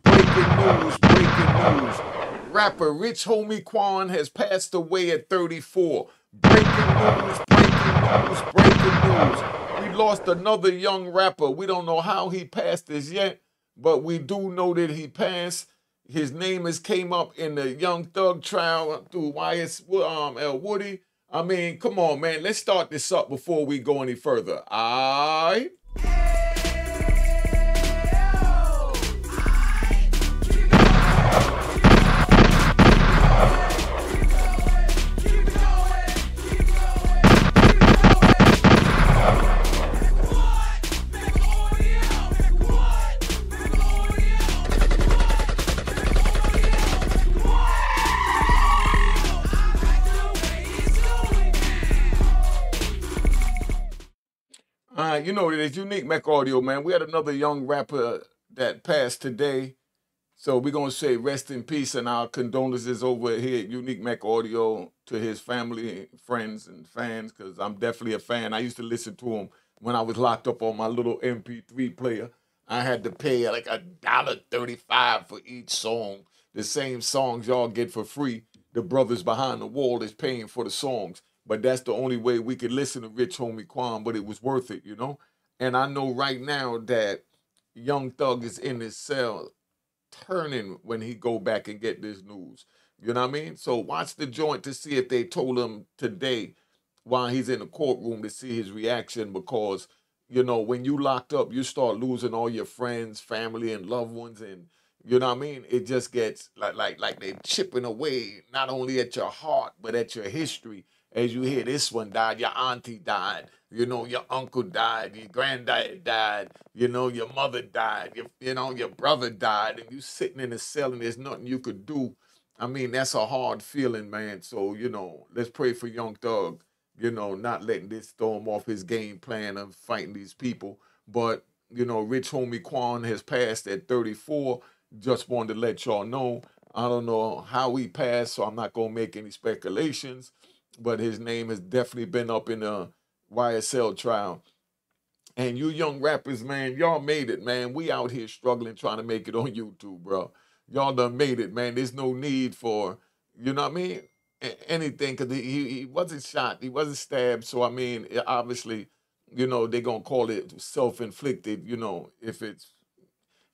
breaking news. Rapper Rich Homie Quan has passed away at 34. Breaking news. We lost another young rapper. We don't know how he passed as yet, but we do know that he passed. His name has came up in the Young Thug trial through L. Woody. I mean, come on, man. Let's start this up before we go any further. All right? You know, it's Unique Mecca Audio, man. We had another young rapper that passed today. So we're going to say rest in peace and our condolences over here at Unique Mecca Audio to his family, friends, and fans, because I'm definitely a fan. I used to listen to him when I was locked up on my little MP3 player. I had to pay like $1.35 for each song. The same songs y'all get for free. The brothers behind the wall is paying for the songs. But that's the only way we could listen to Rich Homie Quan, but it was worth it, you know? And I know right now that Young Thug is in his cell turning when he go back and get this news. You know what I mean? So watch the joint to see if they told him today while he's in the courtroom to see his reaction, because, you know, when you locked up, you start losing all your friends, family, and loved ones, and you know what I mean? It just gets like they're chipping away not only at your heart but at your history. As you hear, this one died, your auntie died, you know, your uncle died, your granddad died, you know, your mother died, your brother died, and you sitting in a cell and there's nothing you could do. I mean, that's a hard feeling, man. So, you know, let's pray for Young Thug, you know, not letting this throw him off his game plan of fighting these people. But, you know, Rich Homie Quan has passed at 34. Just wanted to let y'all know. I don't know how he passed, so I'm not going to make any speculations, but his name has definitely been up in the YSL trial. And you young rappers, man, y'all made it, man. We out here struggling trying to make it on YouTube, bro. Y'all done made it, man. There's no need for, you know what I mean? Anything, because he wasn't shot, he wasn't stabbed. So, I mean, obviously, you know, they're going to call it self-inflicted, you know, if it's,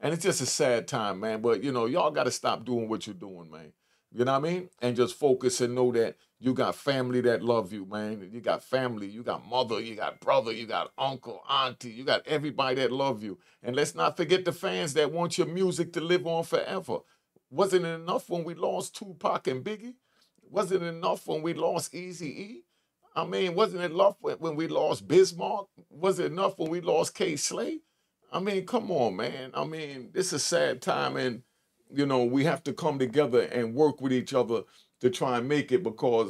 and it's just a sad time, man. But, you know, y'all got to stop doing what you're doing, man. You know what I mean? And just focus and know that you got family that love you, man. You got family, you got mother, you got brother, you got uncle, auntie, you got everybody that love you. And let's not forget the fans that want your music to live on forever. Wasn't it enough when we lost Tupac and Biggie? Wasn't it enough when we lost Easy-E? I mean, wasn't it enough when we lost Bismarck? Was it enough when we lost K. Slay? I mean, come on, man. I mean, this is a sad time, and you know, we have to come together and work with each other to try and make it, because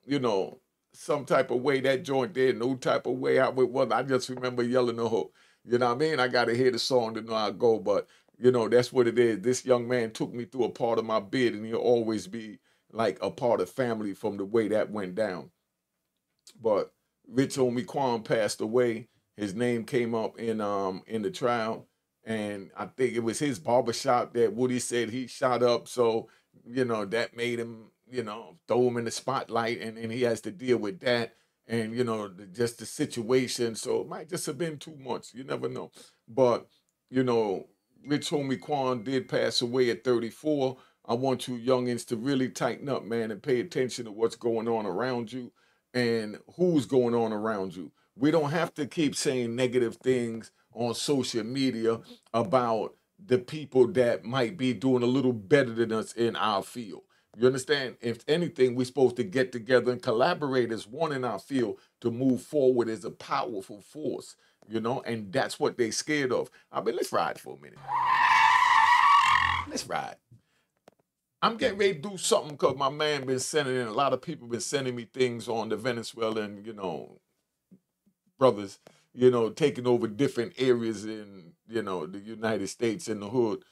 you know, some type of way that joint there, no type of way how it was. I just remember yelling the hook. You know what I mean? I gotta hear the song to know how I go, but you know, that's what it is. This young man took me through a part of my bid, and he'll always be like a part of family from the way that went down. But Rich Homie Quan passed away. His name came up in the trial, and I think it was his barbershop that Woody said he shot up. So, you know, that made him, you know, throw him in the spotlight, and he has to deal with that, and you know, just the situation. So it might just have been too much. You never know. But you know, Rich Homie Quan did pass away at 34. I want you youngins to really tighten up, man, and pay attention to what's going on around you and who's going on around you. We don't have to keep saying negative things on social media about the people that might be doing a little better than us in our field. You understand? If anything, we're supposed to get together and collaborate as one in our field to move forward as a powerful force, you know, and that's what they scared of. I mean, let's ride for a minute. Let's ride. I'm getting ready to do something because my man been sending in, a lot of people been sending me things on the Venezuelan, you know, brothers, you know, taking over different areas in, you know, the United States in the hood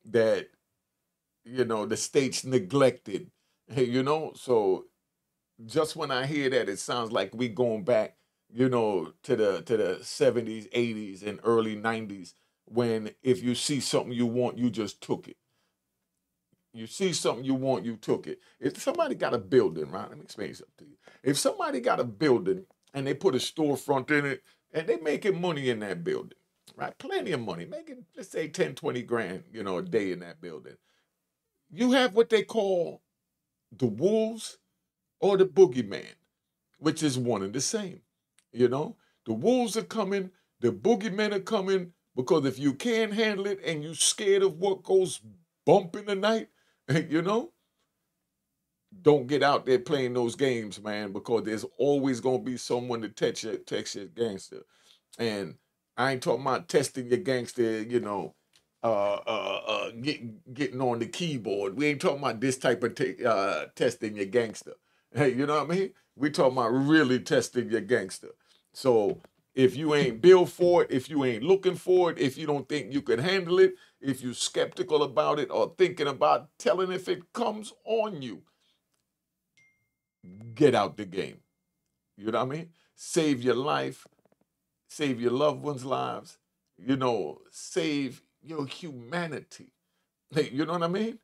that, you know, the state's neglected. Hey, you know, so just when I hear that, it sounds like we going back, you know, to the 70s, 80s, and early 90s when if you see something you want, you just took it. You see something you want, you took it. If somebody got a building, right? Let me explain something to you. If somebody got a building and they put a storefront in it and they making money in that building, right? Plenty of money, making, let's say 10, 20 grand, a day in that building. You have what they call the wolves or the boogeyman, which is one and the same. You know, the wolves are coming, the boogeymen are coming, because if you can't handle it and you scared of what goes bump in the night, you know, don't get out there playing those games, man, because there's always gonna be someone to text your gangster. And I ain't talking about testing your gangster, getting on the keyboard. We ain't talking about this type of testing your gangster. Hey, you know what I mean? We talking about really testing your gangster. So if you ain't built for it, if you ain't looking for it, if you don't think you can handle it, if you're skeptical about it or thinking about telling if it comes on you, get out the game. You know what I mean? Save your life, save your loved ones' lives, save your humanity. Hey, you know what I mean?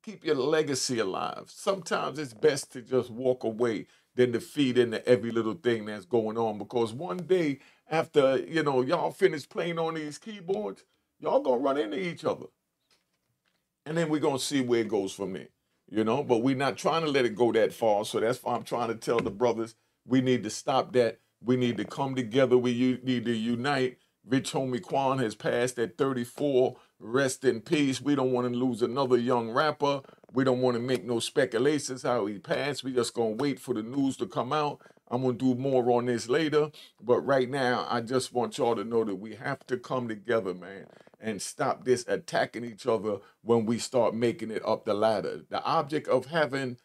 Keep your legacy alive. Sometimes it's best to just walk away than to feed into every little thing that's going on, because one day after, y'all finish playing on these keyboards, y'all gonna run into each other. And then we're gonna see where it goes from there. But we're not trying to let it go that far. So that's why I'm trying to tell the brothers we need to stop that. We need to come together. We need to unite. Rich homie Quan has passed at 34. Rest in peace. We don't want to lose another young rapper. We don't want to make no speculations how he passed. We just gonna wait for the news to come out. I'm gonna do more on this later. But right now, I just want y'all to know that we have to come together, man, and stop this attacking each other when we start making it up the ladder. The object of having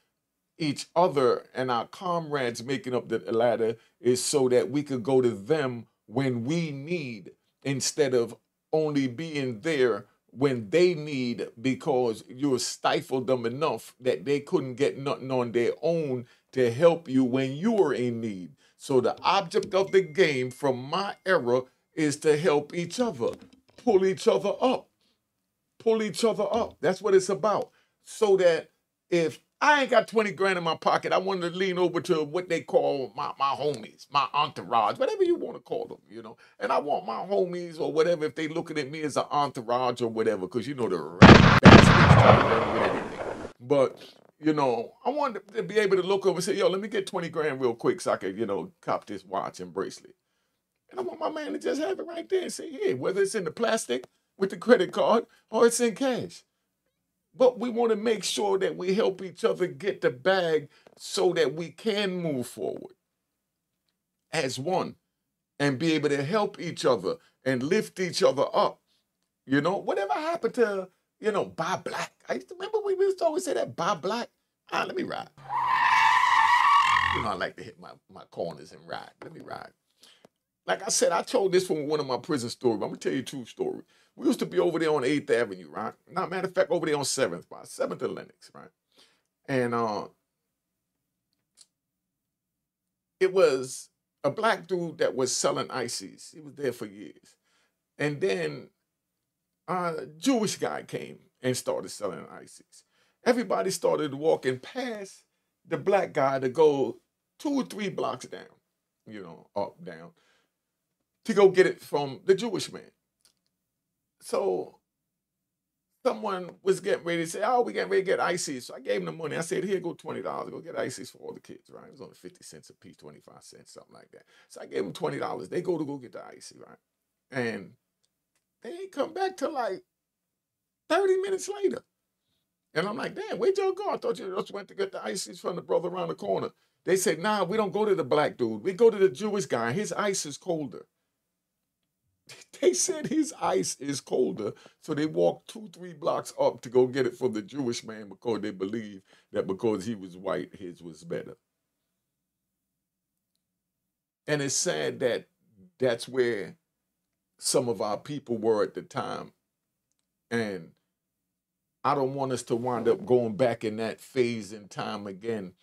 each other and our comrades making up the ladder is so that we could go to them when we need, instead of only being there when they need, because you stifled them enough that they couldn't get nothing on their own to help you when you were in need. So the object of the game from my era is to help each other, pull each other up, pull each other up. That's what it's about. So that if I ain't got 20 grand in my pocket, I want to lean over to what they call my homies, my entourage, whatever you want to call them. And I want my homies or whatever, if they looking at me as an entourage or whatever, because the rat bastards try to learn with anything. But, I want to be able to look over and say, yo, let me get 20 grand real quick so I can, cop this watch and bracelet. And I want my man to just have it right there and say, here, whether it's in the plastic with the credit card or it's in cash. But we want to make sure that we help each other get the bag so that we can move forward as one and be able to help each other and lift each other up. Whatever happened to, buy black? I used to remember we used to always say that, buy black. Let me ride. I like to hit my corners and ride. Let me ride. Like I said, I told this from one of my prison stories. I'm going to tell you a true story. We used to be over there on 8th Avenue, right? Now, matter of fact, over there on 7th, by 7th and Lenox, right? And it was a black dude that was selling ices. He was there for years. And then a Jewish guy came and started selling ices. Everybody started walking past the black guy to go 2 or 3 blocks down, up, down, to go get it from the Jewish man. So someone was getting ready to say, oh, we getting ready to get ices. So I gave him the money. I said, here, go $20. Go get ices for all the kids, right? It was only 50 cents a piece, 25 cents, something like that. So I gave them $20. They go get the icy, right? And they ain't come back till like 30 minutes later. And I'm like, damn, where'd y'all go? I thought you just went to get the ices from the brother around the corner. They said, nah, we don't go to the black dude. We go to the Jewish guy. His ice is colder. They said his ice is colder, so they walked 2, 3 blocks up to go get it from the Jewish man because they believe that because he was white, his was better. And it's sad that that's where some of our people were at the time. And I don't want us to wind up going back in that phase in time again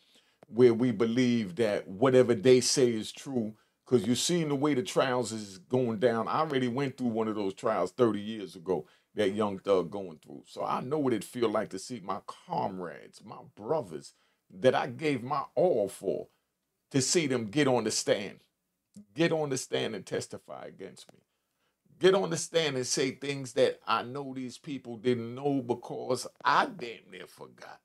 where we believe that whatever they say is true, because you've seen the way the trials is going down. I already went through one of those trials 30 years ago, that young thug going through. So I know what it feel like to see my comrades, my brothers that I gave my all for, to see them get on the stand. Get on the stand and testify against me. Get on the stand and say things that I know these people didn't know because I damn near forgot.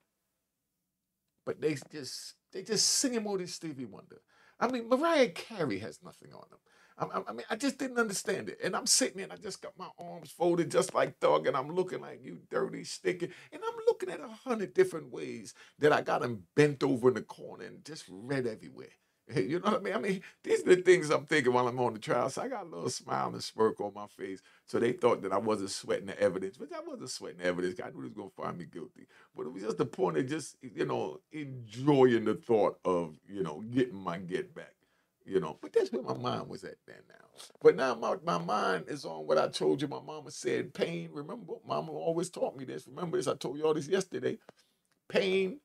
But they just singing more than Stevie Wonder. I mean, Mariah Carey has nothing on them. I mean, I just didn't understand it. And I'm sitting there and I just got my arms folded just like Thug, and I'm looking like, you dirty, sticky. And I'm looking at 100 different ways that I got them bent over in the corner and just red everywhere. You know what I mean? I mean, these are the things I'm thinking while I'm on the trial. So I got a little smile and a smirk on my face. So they thought that I wasn't sweating the evidence, but I wasn't sweating the evidence. I knew they was going to find me guilty. But it was just the point of just, enjoying the thought of, getting my get back. But that's where my mind was at then now. But now my mind is on what I told you. My mama said, pain. Remember, mama always taught me this. Remember this, I told you all this yesterday. Pain,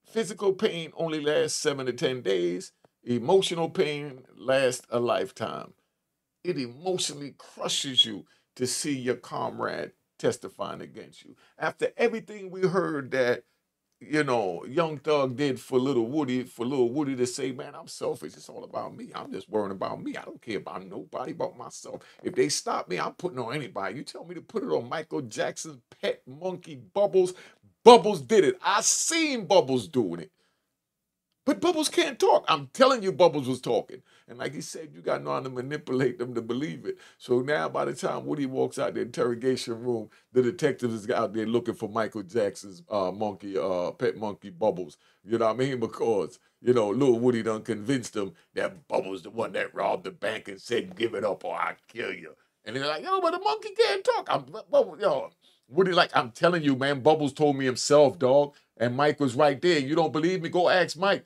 physical pain only lasts 7 to 10 days. Emotional pain lasts a lifetime. It emotionally crushes you to see your comrade testifying against you. After everything we heard that, Young Thug did for Little Woody, to say, man, I'm selfish. It's all about me. I'm just worrying about me. I don't care about nobody but myself. If they stop me, I'm putting on anybody. You tell me to put it on Michael Jackson's pet monkey, Bubbles. Bubbles did it. I seen Bubbles doing it. But Bubbles can't talk. I'm telling you, Bubbles was talking. And like he said, you got to know how to manipulate them to believe it. So now by the time Woody walks out the interrogation room, the detective is out there looking for Michael Jackson's pet monkey, Bubbles. You know what I mean? Because, little Woody done convinced him that Bubbles the one that robbed the bank and said, give it up or I'll kill you. And they're like, yo, but the monkey can't talk. Woody like, I'm telling you, man, Bubbles told me himself, dog. And Mike was right there. You don't believe me? Go ask Mike.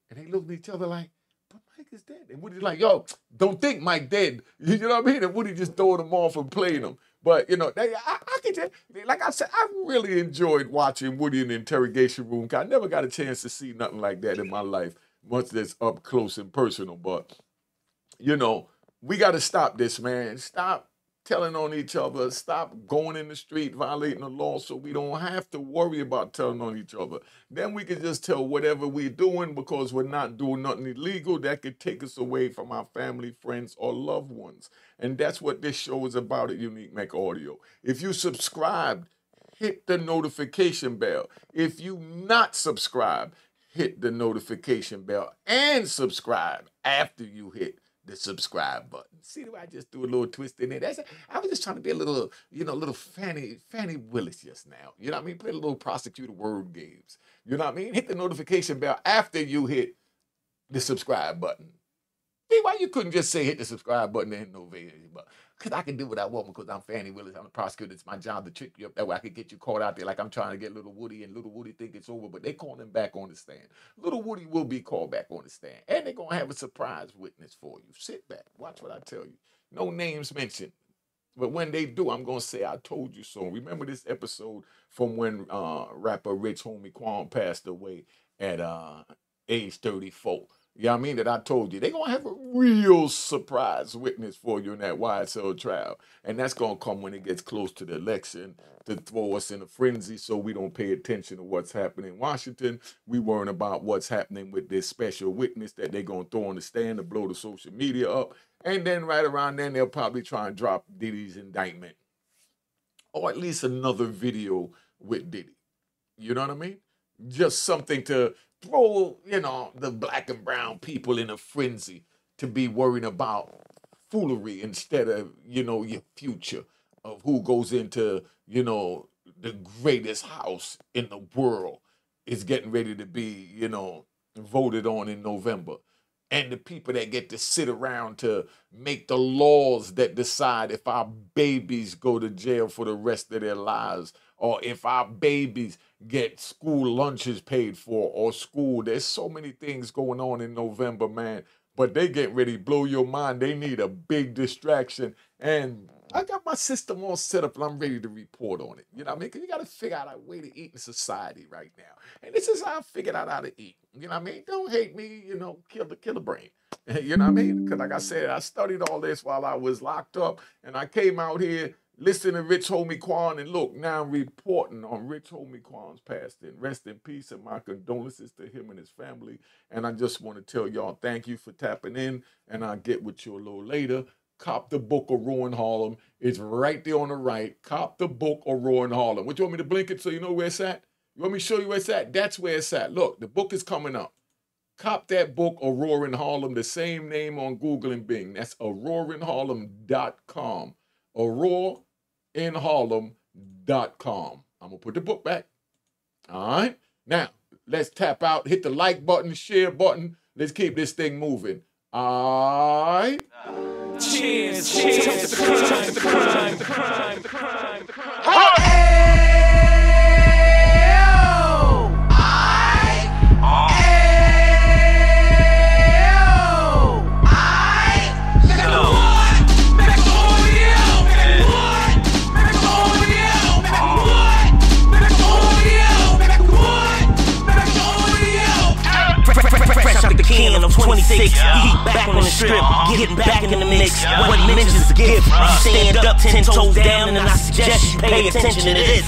And they looked at each other like, but Mike is dead. And Woody's like, yo, don't think Mike dead. You know what I mean? And Woody just throwing them off and playing them. But, I could just, like I said, I really enjoyed watching Woody in the interrogation room. I never got a chance to see nothing like that in my life, much that's up close and personal. But, we got to stop this, man. Stop telling on each other. Stop going in the street violating the law so we don't have to worry about telling on each other. Then we can just tell whatever we're doing because we're not doing nothing illegal that could take us away from our family, friends, or loved ones. And that's what this show is about at Unique Mecca Audio. If you subscribed, hit the notification bell. If you not subscribed, hit the notification bell and subscribe after you hit the subscribe button. See, I just do a little twist in there. I was just trying to be a little, little Fannie Willis just now. You know what I mean? Play a little prosecutor word games. You know what I mean? Hit the notification bell after you hit the subscribe button. See, why you couldn't just say hit the subscribe button and no video? Because I can do what I want because I'm Fannie Willis. I'm the prosecutor. It's my job to trick you up that way. I can get you caught out there like I'm trying to get Little Woody, and Little Woody think it's over, but they call him back on the stand. Little Woody will be called back on the stand, and they're going to have a surprise witness for you. Sit back. Watch what I tell you. No names mentioned. But when they do, I'm going to say, I told you so. Remember this episode from when rapper Rich Homie Quan passed away at age 34. You know what I mean? That I told you. They're going to have a real surprise witness for you in that YSL trial. And that's going to come when it gets close to the election to throw us in a frenzy so we don't pay attention to what's happening in Washington. We worrying about what's happening with this special witness that they're going to throw on the stand to blow the social media up. And then right around then, they'll probably try and drop Diddy's indictment. Or at least another video with Diddy. You know what I mean? Just something to throw, the black and brown people in a frenzy to be worrying about foolery instead of, your future of who goes into, the greatest house in the world is getting ready to be, voted on in November. And the people that get to sit around to make the laws that decide if our babies go to jail for the rest of their lives, or if our babies get school lunches paid for, or school. There's so many things going on in November, man. But they get ready to blow your mind. They need a big distraction. And I got my system all set up and I'm ready to report on it. You know what I mean? Because you got to figure out a way to eat in society right now. And this is how I figured out how to eat. You know what I mean? Don't hate me, you know, kill the brain. You know what I mean? Because like I said, I studied all this while I was locked up. And I came out here listening to Rich Homie Quan. And look, now I'm reporting on Rich Homie Quan's passing. Rest in peace and my condolences to him and his family. And I just want to tell y'all thank you for tapping in. And I'll get with you a little later. Cop the book of Roaring Harlem. It's right there on the right. Cop the book of Roaring Harlem. What, you want me to blink it so you know where it's at? You want me to show you where it's at? That's where it's at. Look, the book is coming up. Cop that book, Roaring Harlem, the same name on Google and Bing. That's aurorainharlem.com. aurorainharlem.com. I'm going to put the book back. All right? Now, let's tap out. Hit the like button, share button. Let's keep this thing moving. All right? Cheers, cheers to the crime, the crime, the crime, the crime. I'm 26, back on the strip, getting back in the mix. What he mentions is a gift. You stand up 10 toes down, and I suggest you pay attention to this.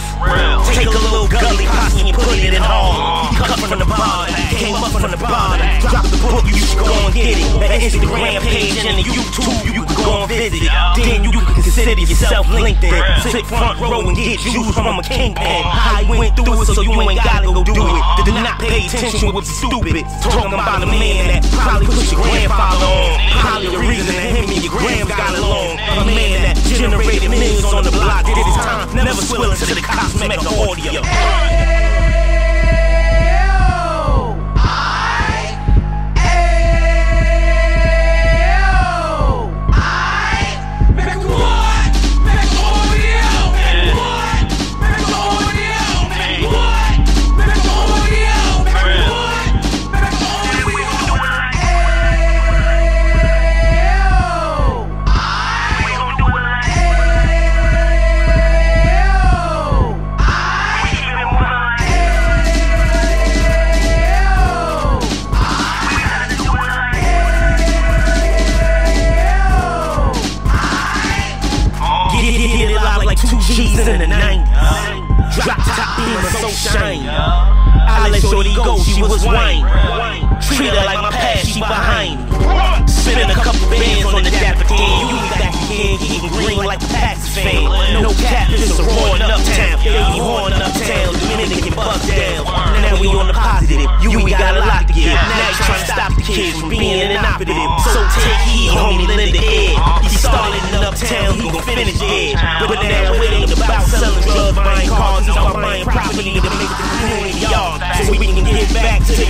Take a little gully posse and put it in home. Cut from the bottom, came up from the bottom. Drop the book, you should go and get it. That Instagram page and the YouTube, you can go and visit. Then you can consider yourself LinkedIn. Sit front row and get juice from a kingpin. I went through it, so you ain't gotta go do it. Did not pay attention with stupid. Talking about a man that probably put your grandfather on. Probably the reason that him and your gram got along. A man that generated millions on the block. Did his time, never swill into the cops, Mecca audio. G's in the 90s. Drop top beamer so shiny. I let shorty go, she was whining. Treat her like my past, she behind me. Spinning a couple bands on the dapper Dan. You be back again, getting green like a Pax's fan. No cap, this a roaring uptown. Baby horn uptown, Dominican buck down. Now we on the positive, you ain't got a lot to give. Now you trying to stop the kids from being inoperative. So take heed, homie, lend a head. He started in uptown, he gon' finish it. But now it ain't about selling drugs, buying cars, it's about buying property to make the community yard. So we can get back to the